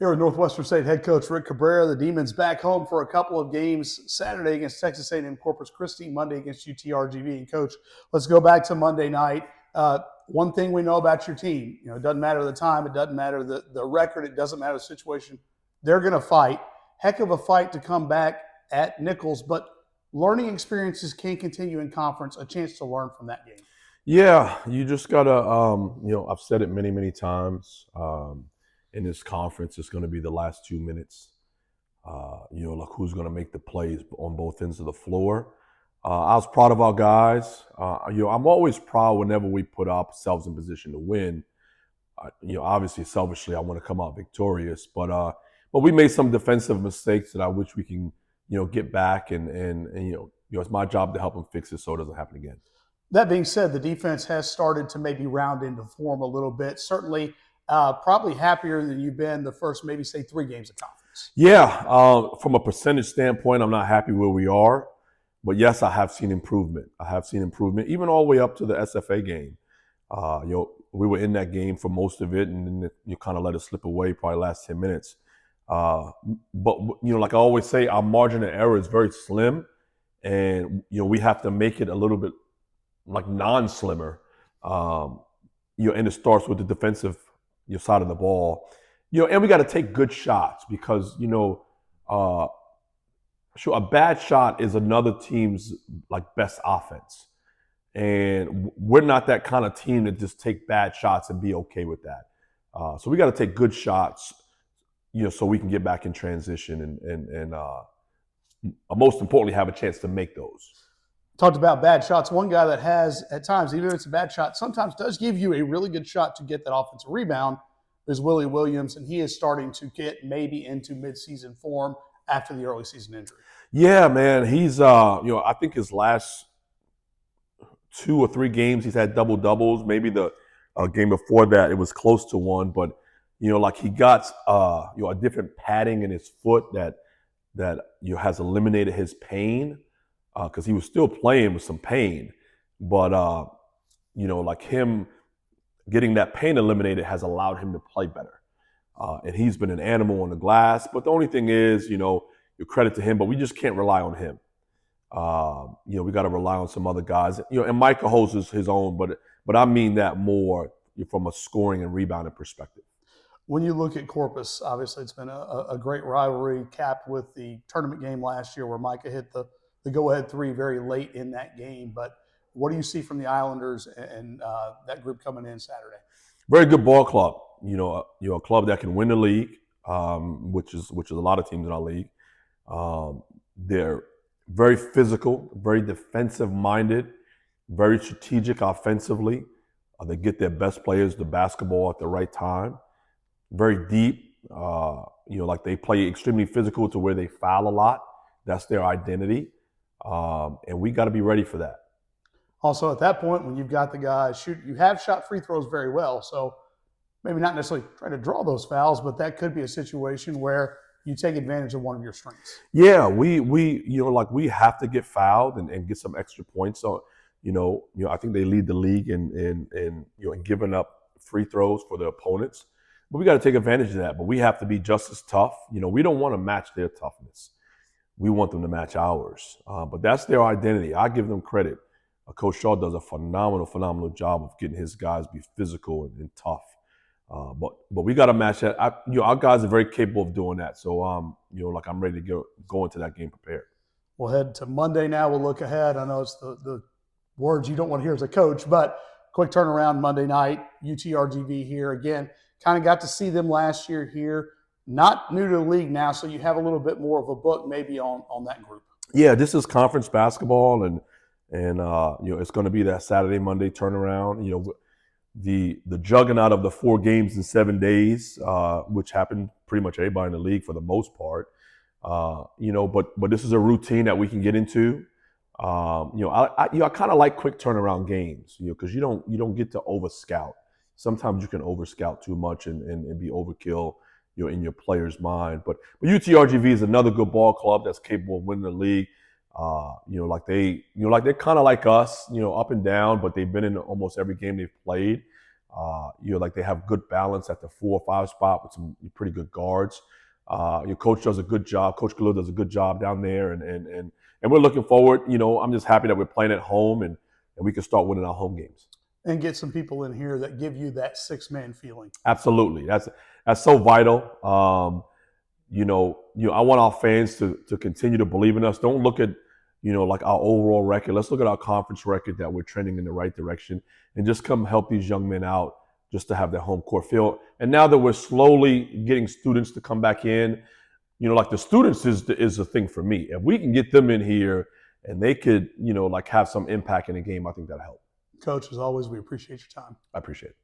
Here with Northwestern State head coach Rick Cabrera, the Demons back home for a couple of games Saturday against Texas A&M-Corpus Christi, Monday against UTRGV. And coach, let's go back to Monday night. One thing we know about your team, it doesn't matter the time, it doesn't matter the record, it doesn't matter the situation. They're going to fight. Heck of a fight to come back at Nichols, but learning experiences can continue in conference, a chance to learn from that game. Yeah, you just got to, I've said it many, many times. In this conference, it's going to be the last 2 minutes. Like who's going to make the plays on both ends of the floor. I was proud of our guys. I'm always proud whenever we put ourselves in position to win. Obviously, selfishly, I want to come out victorious, but we made some defensive mistakes that I wish we can, get back and it's my job to help them fix it so it doesn't happen again. That being said, the defense has started to maybe round into form a little bit. Certainly, probably happier than you've been the first, maybe say 3 games of conference. Yeah, from a percentage standpoint, I'm not happy where we are. But yes, I have seen improvement. Even all the way up to the SFA game. We were in that game for most of it, and then you kind of let it slip away probably last 10 minutes. But like I always say, our margin of error is very slim, and we have to make it a little bit like non-slimmer. And it starts with the defensive side of the ball. And we got to take good shots because sure, a bad shot is another team's like best offense, and we're not that kind of team to just take bad shots and be okay with that. So we got to take good shots, so we can get back in transition and most importantly have a chance to make those. Talked about bad shots. One guy that has at times, even if it's a bad shot, sometimes does give you a really good shot to get that offensive rebound is Willie Williams, and he is starting to get maybe into midseason form after the early season injury. Yeah, man. He's, I think his last 2 or 3 games, he's had double-doubles. Maybe the game before that, it was close to one. But, like he got, a different padding in his foot that has eliminated his pain because he was still playing with some pain. But, like him getting that pain eliminated has allowed him to play better. And he's been an animal on the glass. But the only thing is, your credit to him, but we just can't rely on him. We got to rely on some other guys. And Micah holds his own, but I mean that more from a scoring and rebounding perspective. When you look at Corpus, obviously it's been a great rivalry, capped with the tournament game last year where Micah hit the go-ahead 3 very late in that game. But what do you see from the Islanders and that group coming in Saturday? Very good ball club. A club that can win the league, which is a lot of teams in our league. They're very physical, very defensive-minded, very strategic offensively. They get their best players the basketball at the right time. Very deep. Like they play extremely physical to where they foul a lot. That's their identity. And we got to be ready for that. Also, at that point, when you've got the guys shoot, you have shot free throws very well. So maybe not necessarily trying to draw those fouls, but that could be a situation where you take advantage of one of your strengths. Yeah, we have to get fouled and get some extra points. So, I think they lead the league in giving up free throws for the opponents. But we got to take advantage of that. But we have to be just as tough. We don't want to match their toughness. We want them to match ours. But that's their identity. I give them credit. Coach Shaw does a phenomenal job of getting his guys to be physical and tough. But we got to match that. Our guys are very capable of doing that. So, I'm ready to go into that game prepared. We'll head to Monday now. We'll look ahead. I know it's the words you don't want to hear as a coach, but quick turnaround Monday night. UTRGV here again. Kind of got to see them last year here. Not new to the league now, so you have a little bit more of a book maybe on that group. Yeah, this is conference basketball, and it's going to be that Saturday, Monday turnaround. The juggernaut of the 4 games in 7 days, which happened pretty much everybody in the league for the most part. But this is a routine that we can get into. I kind of like quick turnaround games, because you don't get to over scout. Sometimes you can over scout too much and be overkill, in your player's mind. But UTRGV is another good ball club that's capable of winning the league. They're kind of like us, up and down, but they've been in almost every game they've played. Like they have good balance at the 4 or 5 spot with some pretty good guards. Your coach does a good job. Coach Khalil does a good job down there, and we're looking forward. I'm just happy that we're playing at home and we can start winning our home games. And get some people in here that give you that 6-man feeling. Absolutely, that's so vital. I want our fans to continue to believe in us. Don't look at like our overall record. Let's look at our conference record, that we're trending in the right direction, and just come help these young men out just to have their home court feel. And now that we're slowly getting students to come back in, like the students is the thing for me. If we can get them in here and they could, like have some impact in the game, I think that'll help. Coach, as always, we appreciate your time. I appreciate it.